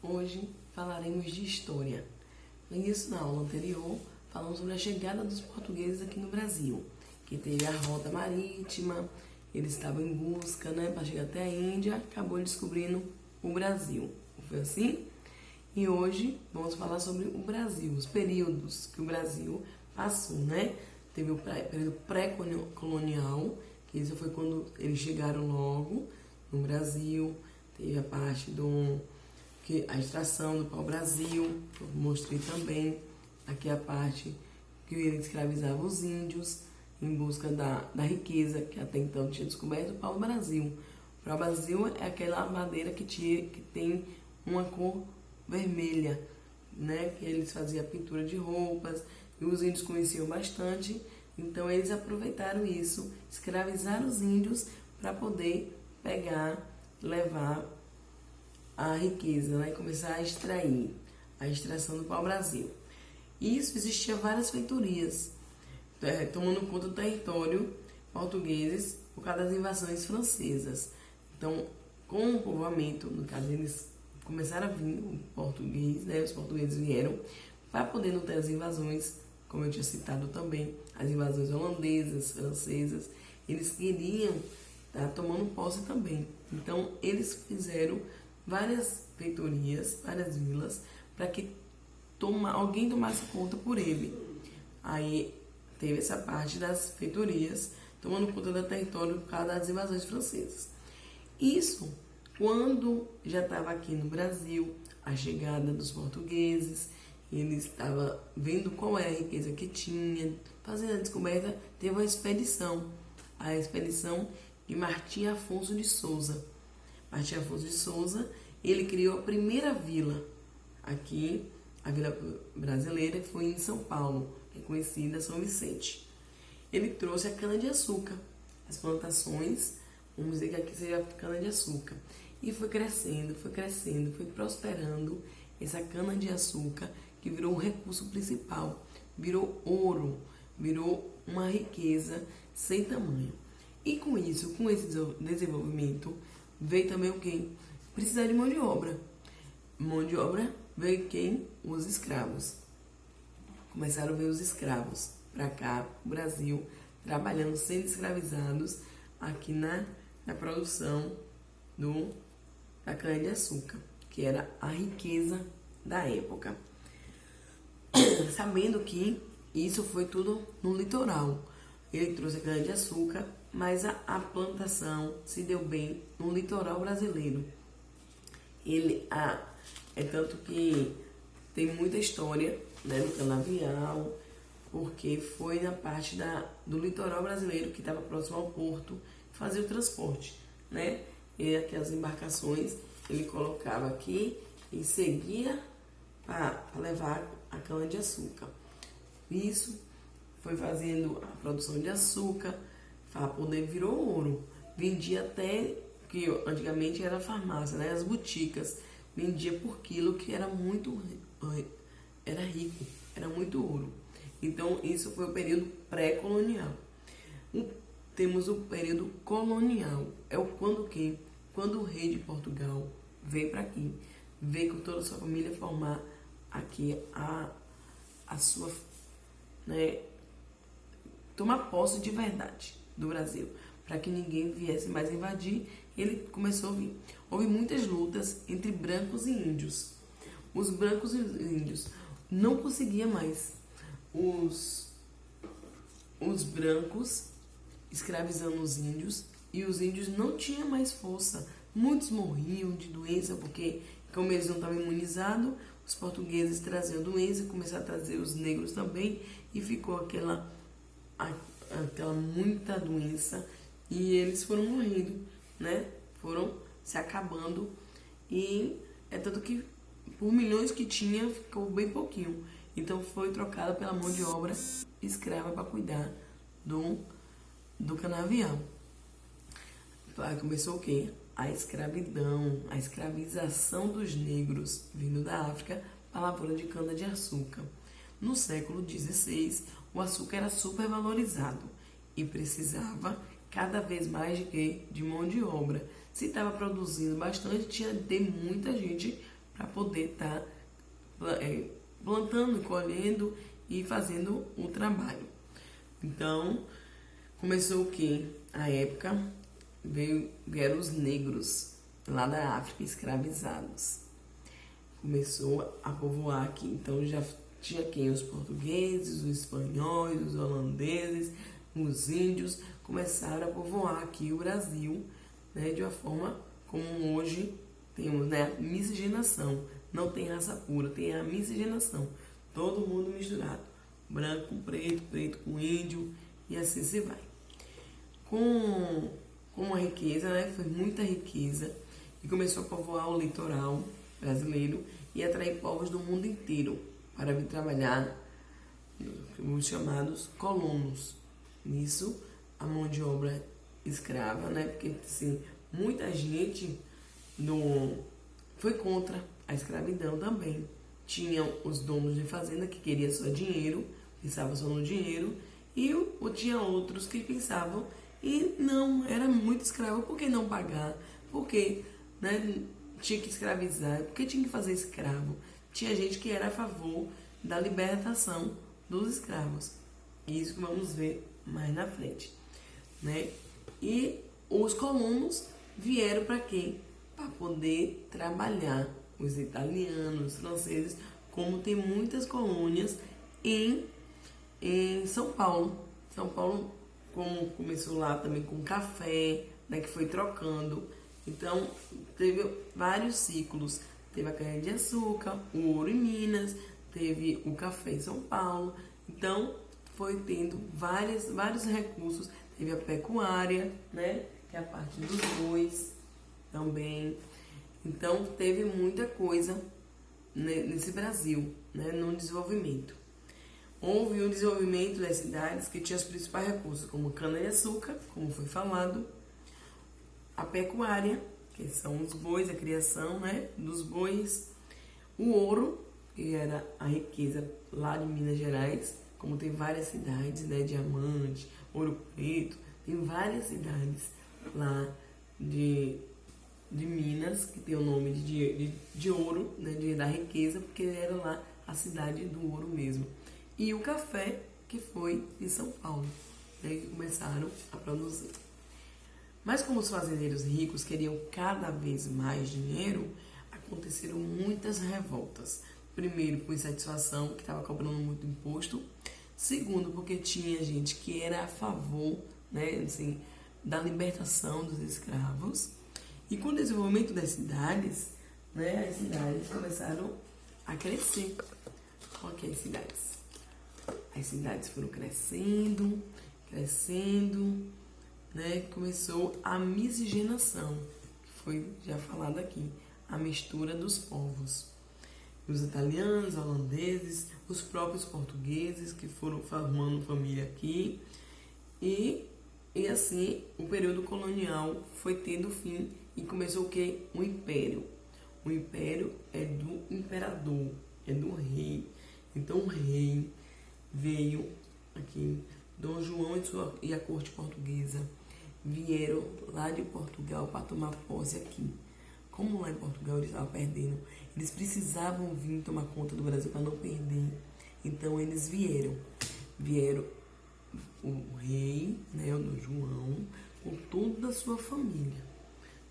Hoje falaremos de história. No início da aula anterior, falamos sobre a chegada dos portugueses aqui no Brasil, que teve a rota marítima, eles estavam em busca, para chegar até a Índia, acabou descobrindo o Brasil. Foi assim? E hoje vamos falar sobre o Brasil, os períodos que o Brasil passou, Teve o período pré-colonial, que isso foi quando eles chegaram logo no Brasil. Teve a parte a extração do pau-brasil, eu mostrei também. Aqui a parte que ele escravizava os índios em busca da riqueza, que até então tinha descoberto o pau-brasil. O pau-brasil é aquela madeira que tem uma cor vermelha, que eles faziam pintura de roupas, e os índios conheciam bastante, então eles aproveitaram isso, escravizaram os índios para poder levar a riqueza, e começar a extrair, a extração do pau-brasil. Isso existia várias feitorias, tomando conta do território portugueses por causa das invasões francesas. Então, com o povoamento, no caso, eles começaram a vir o português, os portugueses vieram para poder não ter as invasões, como eu tinha citado também, as invasões holandesas, francesas. Eles queriam estar tomando posse também. Então, eles fizeram várias feitorias, várias vilas, para que alguém tomasse conta por ele. Aí teve essa parte das feitorias, tomando conta do território por causa das invasões francesas. Isso, quando já estava aqui no Brasil, a chegada dos portugueses, eles estavam vendo qual é a riqueza que tinha, fazendo a descoberta, teve uma expedição, a expedição de Martim Afonso de Souza. Martim Afonso de Souza, ele criou a primeira vila aqui, a vila brasileira, que foi em São Paulo, que é conhecida São Vicente. Ele trouxe a cana-de-açúcar, as plantações, vamos dizer que aqui seria a cana-de-açúcar. E foi crescendo, foi prosperando essa cana-de-açúcar, que virou um recurso principal, virou ouro, virou uma riqueza sem tamanho. E com isso, com esse desenvolvimento, veio também o quê? Precisar de mão de obra. Mão de obra veio quem? Os escravos. Começaram a ver os escravos para cá, no Brasil, trabalhando, sendo escravizados aqui na produção da cana-de-açúcar, que era a riqueza da época. Sabendo que isso foi tudo no litoral. Ele trouxe a cana-de-açúcar, mas a plantação se deu bem no litoral brasileiro. É tanto que tem muita história do canavial, porque foi na parte do litoral brasileiro, que estava próximo ao porto, fazer o transporte, E aquelas embarcações ele colocava aqui e seguia para levar a cana-de-açúcar. Isso foi fazendo a produção de açúcar, para poder virou ouro. Vendia até, que antigamente era farmácia, as boticas, vendia por quilo, que era era rico, era muito ouro. Então, isso foi o período pré-colonial. Temos o período colonial, quando o rei de Portugal veio para aqui, veio com toda a sua família formar aqui a sua, tomar posse de verdade do Brasil, para que ninguém viesse mais invadir. Ele começou a vir. Houve muitas lutas entre brancos e índios. Os brancos e os índios não conseguiam mais. Os brancos escravizando os índios, e os índios não tinham mais força. Muitos morriam de doença, porque como eles não estavam imunizados, os portugueses traziam doença, começaram a trazer os negros também, e ficou aquela muita doença, e eles foram morrendo, Foram se acabando, e é tanto que por milhões que tinha, ficou bem pouquinho. Então foi trocada pela mão de obra escrava para cuidar do canavial. Aí começou o quê? A escravidão, a escravização dos negros vindo da África para a lavoura de cana-de-açúcar. No século XVI, o açúcar era supervalorizado e precisava cada vez mais de mão de obra. Se estava produzindo bastante, tinha de ter muita gente para poder estar plantando, colhendo e fazendo o trabalho. Então, começou o que? A época vieram os negros lá da África escravizados. Começou a povoar aqui. Então já tinha quem? Os portugueses, os espanhóis, os holandeses, os índios começaram a povoar aqui o Brasil, né, de uma forma como hoje temos, né, a miscigenação. Não tem raça pura, tem a miscigenação. Todo mundo misturado. Branco com preto, preto com índio e assim se vai. Com a riqueza, né, foi muita riqueza e começou a povoar o litoral brasileiro e atrair povos do mundo inteiro para vir trabalhar, os chamados colonos. Nisso, a mão de obra escrava, né? Porque assim, muita gente foi contra a escravidão também. Tinham os donos de fazenda que queriam só dinheiro, pensavam só no dinheiro, e tinha outros que pensavam, e não, era muito escravo, por que não pagar? Por que, né, tinha que escravizar? Por que tinha que fazer escravo? Tinha gente que era a favor da libertação dos escravos. Isso que vamos ver mais na frente, né? E os colonos vieram para quê? Para poder trabalhar. Os italianos, os franceses, como tem muitas colônias em São Paulo. São Paulo, como começou lá também com café, né, que foi trocando. Então, teve vários ciclos. Teve a cana-de-açúcar, o ouro em Minas, teve o café em São Paulo. Então, foi tendo vários recursos. Teve a pecuária, né, que é a parte dos bois também. Então, teve muita coisa, né, nesse Brasil, né, no desenvolvimento. Houve um desenvolvimento das cidades que tinha os principais recursos, como cana-de-açúcar, como foi falado, a pecuária, que são os bois, a criação, né, dos bois, o ouro, que era a riqueza lá de Minas Gerais, como tem várias cidades, né, Diamante, Ouro Preto, tem várias cidades lá de Minas, que tem o nome de ouro, né, da riqueza, porque era lá a cidade do ouro mesmo. E o café, que foi em São Paulo, né, que começaram a produzir. Mas como os fazendeiros ricos queriam cada vez mais dinheiro, aconteceram muitas revoltas. Primeiro, por insatisfação, que estava cobrando muito imposto. Segundo, porque tinha gente que era a favor, né, assim, da libertação dos escravos. E com o desenvolvimento das cidades, né, as cidades começaram a crescer. Ok, cidades. As cidades foram crescendo, né, começou a miscigenação, que foi já falado aqui, a mistura dos povos. Os italianos, holandeses, os próprios portugueses que foram formando família aqui. E assim, o período colonial foi tendo fim e começou o quê? O império. O império é do imperador, é do rei. Então o rei veio aqui, Dom João e a corte portuguesa vieram lá de Portugal para tomar posse aqui. Como lá em Portugal eles estavam perdendo, eles precisavam vir tomar conta do Brasil para não perder. Então eles vieram o rei, né, o Dom João, com toda a sua família.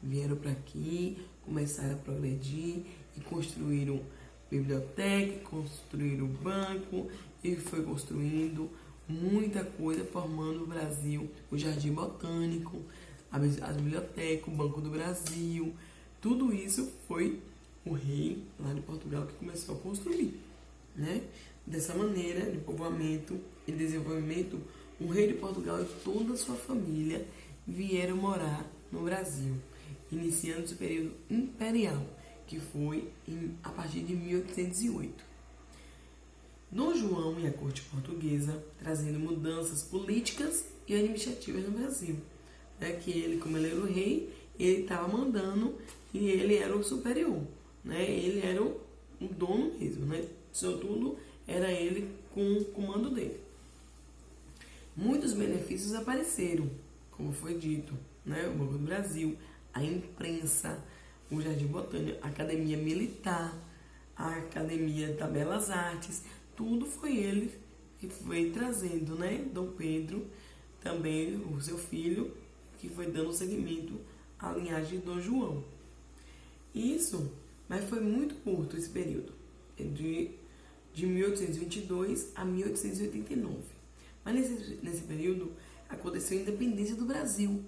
Vieram para aqui, começaram a progredir e construíram biblioteca, construíram banco e foi construindo muita coisa, formando o Brasil, o Jardim Botânico, a biblioteca, o Banco do Brasil. Tudo isso foi o rei lá de Portugal que começou a construir, né? Dessa maneira, de povoamento e desenvolvimento, o rei de Portugal e toda a sua família vieram morar no Brasil, iniciando o período imperial, que foi a partir de 1808. Dom João e a corte portuguesa trazendo mudanças políticas e administrativas no Brasil, né? Que ele, como ele era o rei, ele estava mandando e ele era o superior, né? Ele era o dono mesmo, né? Isso tudo era ele com o comando dele. Muitos benefícios apareceram, como foi dito, né? O Banco do Brasil, a imprensa, o Jardim Botânico, a Academia Militar, a Academia da Belas Artes, tudo foi ele que foi trazendo, né? Dom Pedro, também o seu filho, que foi dando seguimento à linhagem de Dom João. Isso, mas foi muito curto esse período, de 1822 a 1889. Mas nesse período aconteceu a independência do Brasil,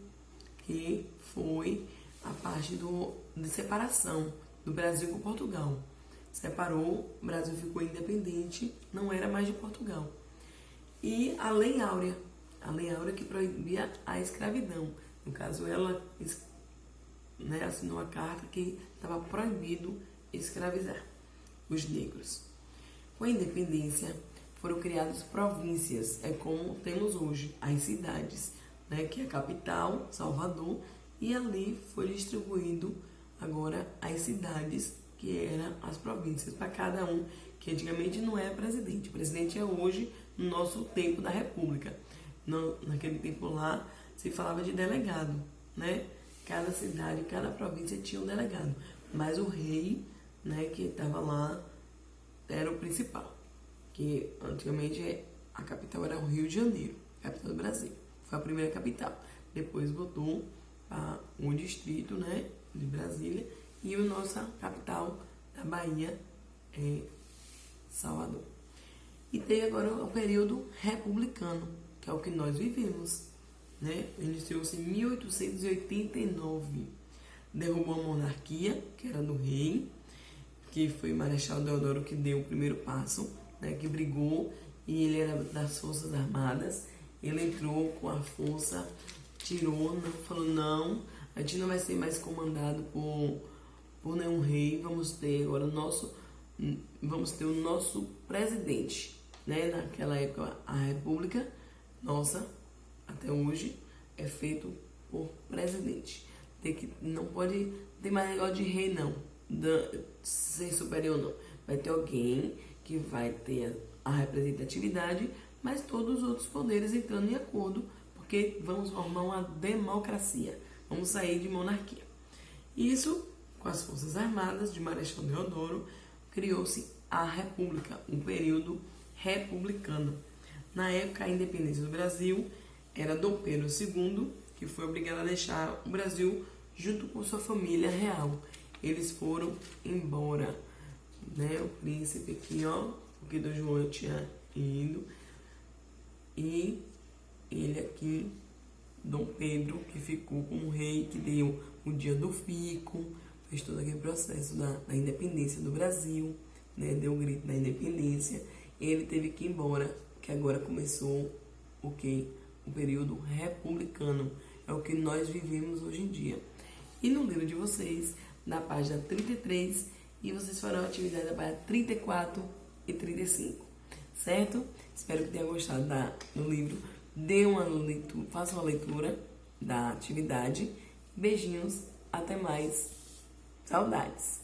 que foi a parte de separação do Brasil com Portugal. Separou, o Brasil ficou independente, não era mais de Portugal. E a Lei Áurea que proibia a escravidão. No caso, ela, né, assinou a carta que estava proibido escravizar os negros. Com a independência, foram criadas províncias, é como temos hoje, as cidades, né, que é a capital, Salvador, e ali foi distribuído agora as cidades, que eram as províncias, para cada um, que antigamente não era presidente. O presidente é hoje, no nosso tempo da República. Naquele tempo lá, se falava de delegado, né? Cada cidade, cada província tinha um delegado. Mas o rei, né, que estava lá, era o principal. Que antigamente a capital era o Rio de Janeiro, capital do Brasil. Foi a primeira capital. Depois botou para um distrito, né, de Brasília, e a nossa capital da Bahia é Salvador. E tem agora o período republicano, que é o que nós vivemos, né? Iniciou-se em 1889. Derrubou a monarquia, que era do rei, que foi o Marechal Deodoro que deu o primeiro passo, né? Que brigou, e ele era das Forças Armadas. Ele entrou com a força, tirou, falou, não, a gente não vai ser mais comandado por nenhum rei, vamos ter agora o nosso presidente, né? Naquela época, a República nossa, até hoje, é feito por presidente. Não pode ter mais negócio de rei, não, ser superior, não. Vai ter alguém que vai ter a representatividade, mas todos os outros poderes entrando em acordo, porque vamos formar uma democracia, vamos sair de monarquia. Isso, com as Forças Armadas de Marechal Deodoro, criou-se a República, um período republicano. Na época, a independência do Brasil era Dom Pedro II, que foi obrigado a deixar o Brasil junto com sua família real. Eles foram embora, né? O príncipe aqui, ó, porque Dom João tinha ido, e ele aqui, Dom Pedro, que ficou como rei, que deu o dia do fico, fez todo aquele processo da independência do Brasil, né? Deu o grito da independência. Ele teve que ir embora, que agora começou o período republicano. É o que nós vivemos hoje em dia. E no livro de vocês, na página 33, e vocês farão a atividade da página 34 e 35. Certo? Espero que tenha gostado do livro. Dê uma leitura, faça uma leitura da atividade. Beijinhos, até mais. Saudades!